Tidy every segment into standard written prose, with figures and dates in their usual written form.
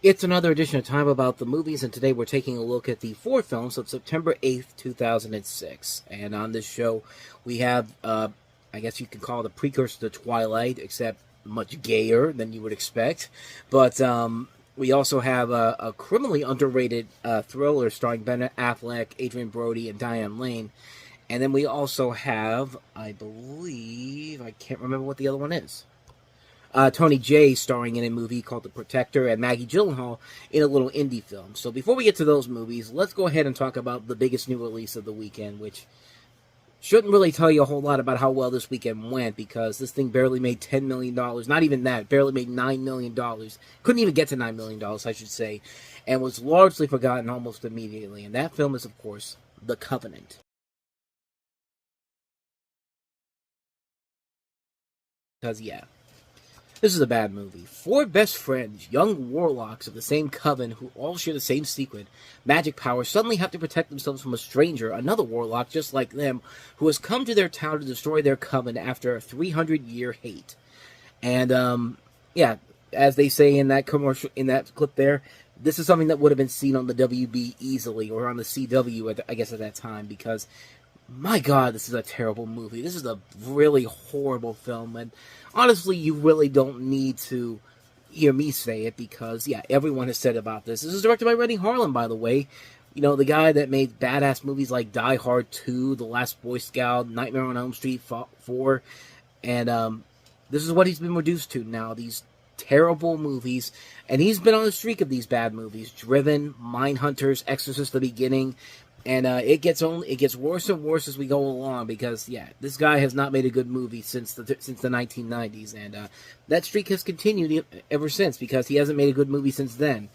It's another edition of Time About the Movies, and today we're taking a look at the four films of September 8th, 2006. And on this show, we have, I guess you could call it a precursor to Twilight, except much gayer than you would expect. But we also have a criminally underrated thriller starring Ben Affleck, Adrian Brody, and Diane Lane. And then we also have, I believe, I can't remember what the other one is. Tony Jay starring in a movie called The Protector, and Maggie Gyllenhaal in a little indie film. So before we get to those movies, let's go ahead and talk about the biggest new release of the weekend, which shouldn't really tell you a whole lot about how well this weekend went, because this thing barely made $10 million. Not even that. Barely made $9 million. Couldn't even get to $9 million, I should say. And was largely forgotten almost immediately. And that film is, of course, The Covenant. Because, yeah. This is a bad movie. Four best friends, young warlocks of the same coven who all share the same secret, magic power, suddenly have to protect themselves from a stranger, another warlock just like them, who has come to their town to destroy their coven after a 300-year hate. And, yeah, as they say in that commercial, in that clip there, this is something that would have been seen on the WB easily, or on the CW, I guess, at that time, because my God, this is a terrible movie. This is a really horrible film, and honestly, you really don't need to hear me say it, because, yeah, everyone has said about this. This is directed by Renny Harlin, by the way. You know, the guy that made badass movies like Die Hard 2, The Last Boy Scout, Nightmare on Elm Street 4, and this is what he's been reduced to now, these terrible movies, and he's been on a streak of these bad movies. Driven, Mindhunters, Exorcist: The Beginning. And it gets worse and worse as we go along, because, yeah, this guy has not made a good movie since the 1990s, and that streak has continued ever since, because he hasn't made a good movie since then.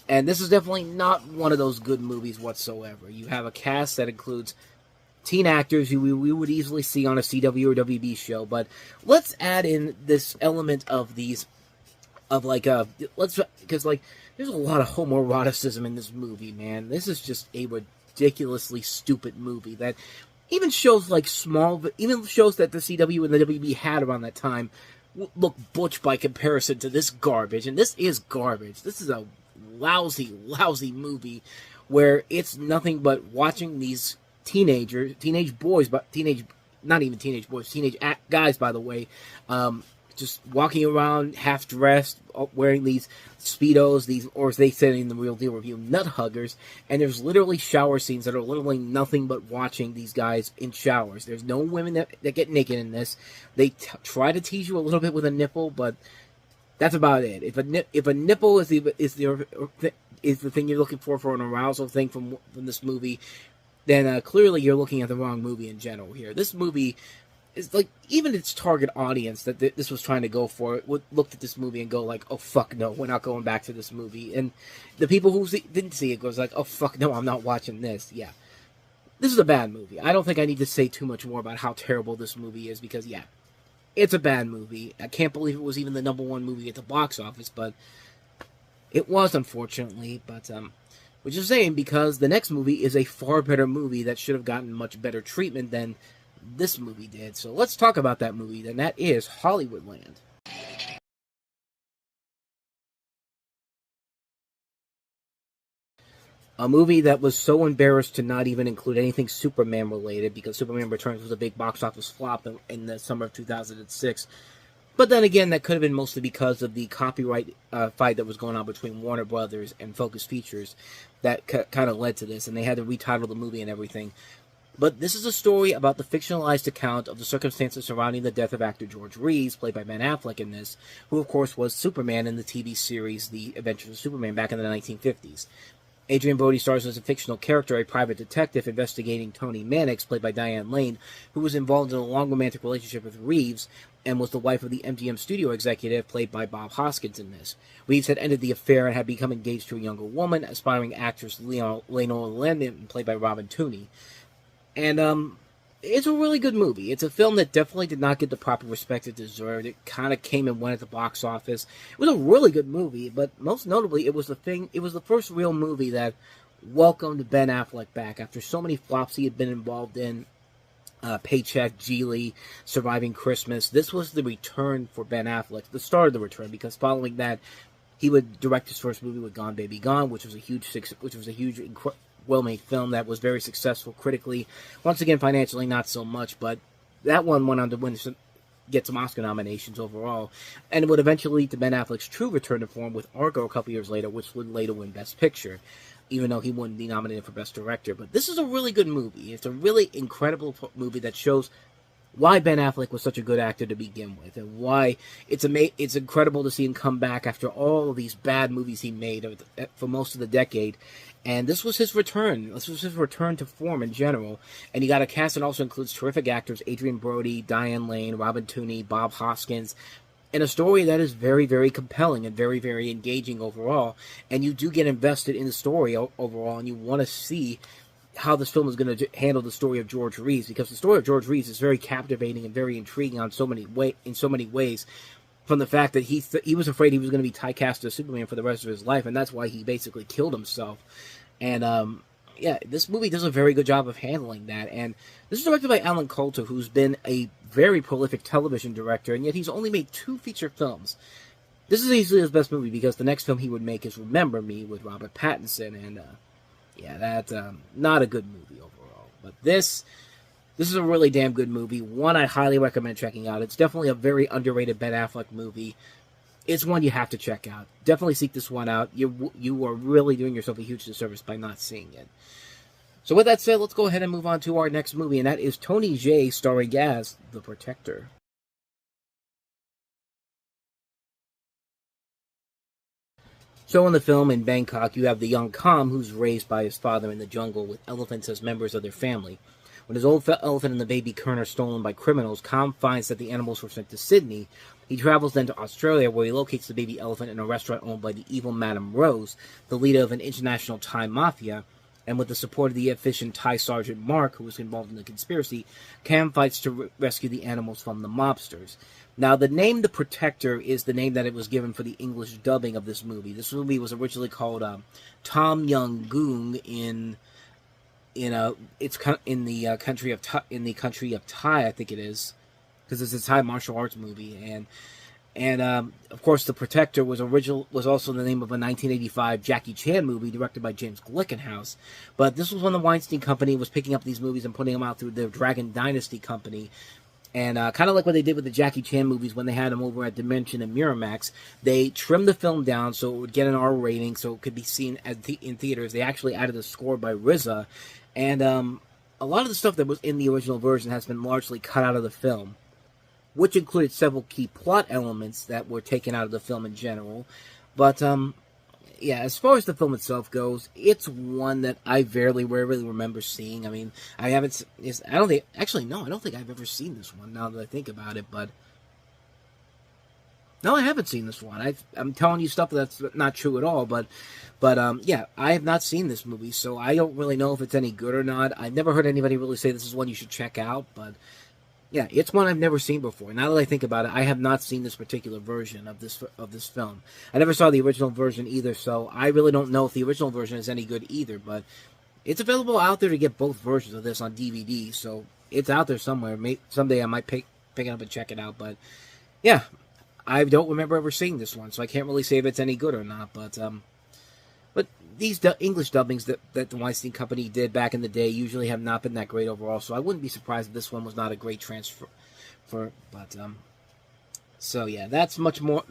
And this is definitely not one of those good movies whatsoever. You have a cast that includes teen actors who we would easily see on a CW or WB show, but let's add in this element of these, of like, because, like, there's a lot of homoeroticism in this movie, man. This is just a ridiculously stupid movie that even shows like even shows that the CW and the WB had around that time look butch by comparison to this garbage. And this is garbage. This is a lousy movie where it's nothing but watching these teenage guys, by the way, just walking around half-dressed, wearing these Speedos, or as they said in the Real Deal review, nut huggers, and there's literally shower scenes that are literally nothing but watching these guys in showers. There's no women that get naked in this. They try to tease you a little bit with a nipple, but that's about it. If a nipple is the thing you're looking for an arousal thing from this movie, then clearly you're looking at the wrong movie in general here. This movie is like, even its target audience that this was trying to go for would look at this movie and go like, oh fuck no, we're not going back to this movie. And the people who didn't see it goes like, oh fuck no, I'm not watching this. Yeah, this is a bad movie. I don't think I need to say too much more about how terrible this movie is, because yeah, it's a bad movie. I can't believe it was even the #1 movie at the box office, but it was, unfortunately. But which is saying, because the next movie is a far better movie that should have gotten much better treatment than this movie did. So let's talk about that movie, and that is Hollywoodland. A movie that was so embarrassed to not even include anything Superman related, because Superman Returns was a big box office flop in the summer of 2006. But then again, that could have been mostly because of the copyright fight that was going on between Warner Brothers and Focus Features that kind of led to this, and they had to retitle the movie and everything. But this is a story about the fictionalized account of the circumstances surrounding the death of actor George Reeves, played by Ben Affleck in this, who of course was Superman in the TV series The Adventures of Superman back in the 1950s. Adrian Brody stars as a fictional character, a private detective investigating Toni Mannix, played by Diane Lane, who was involved in a long romantic relationship with Reeves and was the wife of the MGM studio executive, played by Bob Hoskins in this. Reeves had ended the affair and had become engaged to a younger woman, aspiring actress Lenore Landon, played by Robin Tooney. And it's a really good movie. It's a film that definitely did not get the proper respect it deserved. It kind of came and went at the box office. It was a really good movie, but most notably, it was the first real movie that welcomed Ben Affleck back after so many flops he had been involved in. Paycheck, Geely, Surviving Christmas. This was the return for Ben Affleck, the start of the return, because following that, He would direct his first movie with Gone Baby Gone, which was a huge, well-made film that was very successful critically. Once again, financially, not so much, but that one went on to get some Oscar nominations overall, and it would eventually lead to Ben Affleck's true return to form with Argo a couple years later, which would later win Best Picture, even though he wouldn't be nominated for Best Director. But this is a really good movie. It's a really incredible movie that shows why Ben Affleck was such a good actor to begin with, and why it's incredible to see him come back after all of these bad movies he made for most of the decade. And this was his return. This was his return to form in general. And he got a cast that also includes terrific actors Adrian Brody, Diane Lane, Robin Tooney, Bob Hoskins, and a story that is very, very compelling and very, very engaging overall. And you do get invested in the story overall, and you want to see how this film is going to handle the story of George Reeves, because the story of George Reeves is very captivating and very intriguing in so many ways. From the fact that he was afraid he was going to be typecast as Superman for the rest of his life, and that's why he basically killed himself. And yeah, this movie does a very good job of handling that. And this is directed by Alan Coulter, who's been a very prolific television director, and yet he's only made 2 feature films. This is easily his best movie, because the next film he would make is Remember Me with Robert Pattinson, and yeah, that's not a good movie overall. But this is a really damn good movie. One I highly recommend checking out. It's definitely a very underrated Ben Affleck movie. It's one you have to check out. Definitely seek this one out. You are really doing yourself a huge disservice by not seeing it. So with that said, let's go ahead and move on to our next movie, and that is Tony Jay starring as The Protector. So in the film, in Bangkok, you have the young Kam, who's raised by his father in the jungle with elephants as members of their family. When his old elephant and the baby Kern are stolen by criminals, Kam finds that the animals were sent to Sydney. He travels then to Australia, where he locates the baby elephant in a restaurant owned by the evil Madame Rose, the leader of an international Thai mafia, and with the support of the efficient Thai Sergeant Mark, who was involved in the conspiracy, Kam fights to rescue the animals from the mobsters. Now, the name The Protector is the name that it was given for the English dubbing of this movie. This movie was originally called Tom Young Goong in the country of Thai, I think it is, because it's a Thai martial arts movie, and of course, The Protector was also the name of a 1985 Jackie Chan movie directed by James Glickenhaus. But this was when the Weinstein Company was picking up these movies and putting them out through their Dragon Dynasty company. And kind of like what they did with the Jackie Chan movies when they had them over at Dimension and Miramax, they trimmed the film down so it would get an R rating, so it could be seen in theaters. They actually added a score by RZA, and a lot of the stuff that was in the original version has been largely cut out of the film, which included several key plot elements that were taken out of the film in general. But yeah, as far as the film itself goes, it's one that I rarely remember seeing. I mean, I don't think I've ever seen this one, now that I think about it, but no, I haven't seen this one. I'm telling you stuff that's not true at all, but yeah, I have not seen this movie, so I don't really know if it's any good or not. I've never heard anybody really say this is one you should check out, but yeah, it's one I've never seen before. Now that I think about it, I have not seen this particular version of this film. I never saw the original version either, so I really don't know if the original version is any good either, but it's available out there to get both versions of this on DVD, so it's out there somewhere. Someday I might pick it up and check it out, but yeah, I don't remember ever seeing this one, so I can't really say if it's any good or not, but these English dubbings that the Weinstein Company did back in the day usually have not been that great overall, so I wouldn't be surprised if this one was not a great transfer. So yeah, not much more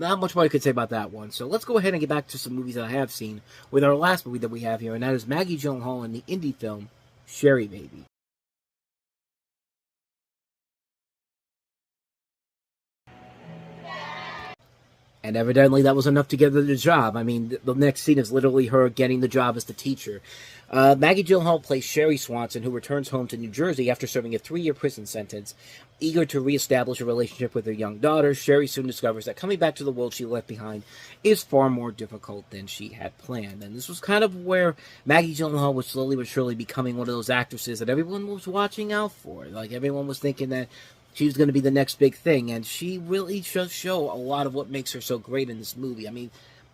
I could say about that one. So let's go ahead and get back to some movies that I have seen with our last movie that we have here, and that is Maggie Gyllenhaal in the indie film Sherry Baby. And evidently that was enough to get her the job. I mean, the next scene is literally her getting the job as the teacher. Maggie Gyllenhaal plays Sherry Swanson, who returns home to New Jersey after serving a 3-year prison sentence. Eager to reestablish a relationship with her young daughter, Sherry soon discovers that coming back to the world she left behind is far more difficult than she had planned. And this was kind of where Maggie Gyllenhaal was slowly but surely becoming one of those actresses that everyone was watching out for. Like, everyone was thinking that she was going to be the next big thing, and she really does show a lot of what makes her so great in this movie. I mean,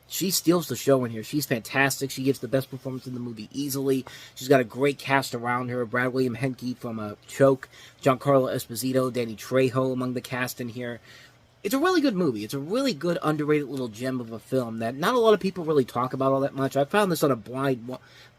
she steals the show in here. She's fantastic. She gives the best performance in the movie easily. She's got a great cast around her. Brad William Henke from Choke, Giancarlo Esposito, Danny Trejo among the cast in here. it's a really good movie. It's a really good, underrated little gem of a film that not a lot of people really talk about all that much. I found this on a blind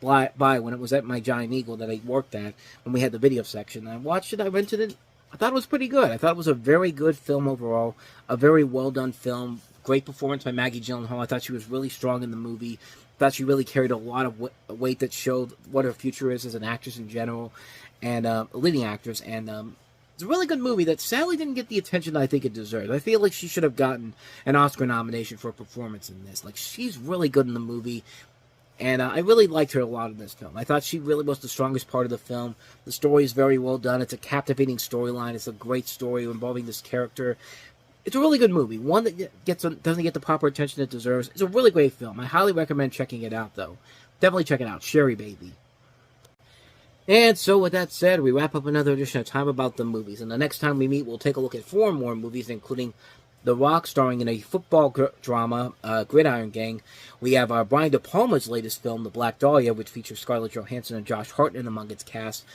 buy when it was at my Giant Eagle that I worked at when we had the video section. I watched it, I rented it. I thought it was pretty good. I thought it was a very good film overall, a very well done film. Great performance by Maggie Gyllenhaal. I thought she was really strong in the movie. I thought she really carried a lot of weight that showed what her future is as an actress in general, and a leading actress. And it's a really good movie that sadly didn't get the attention that I think it deserves. I feel like she should have gotten an Oscar nomination for a performance in this. Like, she's really good in the movie. And I really liked her a lot in this film. I thought she really was the strongest part of the film. The story is very well done. It's a captivating storyline. It's a great story involving this character. It's a really good movie. One that doesn't get the proper attention it deserves. It's a really great film. I highly recommend checking it out, though. Definitely check it out. Sherry Baby. And so with that said, we wrap up another edition of Time About the Movies. And the next time we meet, we'll take a look at 4 more movies, including The Rock, starring in a football drama, Gridiron Gang. We have Brian De Palma's latest film, The Black Dahlia, which features Scarlett Johansson and Josh Hartnett among its cast.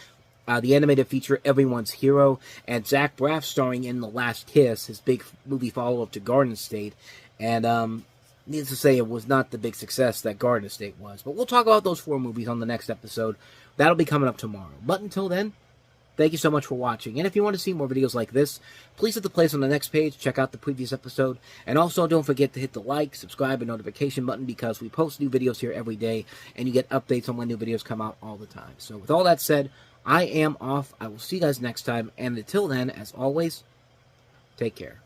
The animated feature, Everyone's Hero, and Zach Braff starring in The Last Kiss, his big movie follow-up to Garden State. And needless to say, it was not the big success that Garden State was. But we'll talk about those 4 movies on the next episode. That'll be coming up tomorrow. But until then, thank you so much for watching, and if you want to see more videos like this, please hit the place on the next page, check out the previous episode, and also don't forget to hit the like, subscribe, and notification button because we post new videos here every day, and you get updates on when new videos come out all the time. So with all that said, I am off. I will see you guys next time, and until then, as always, take care.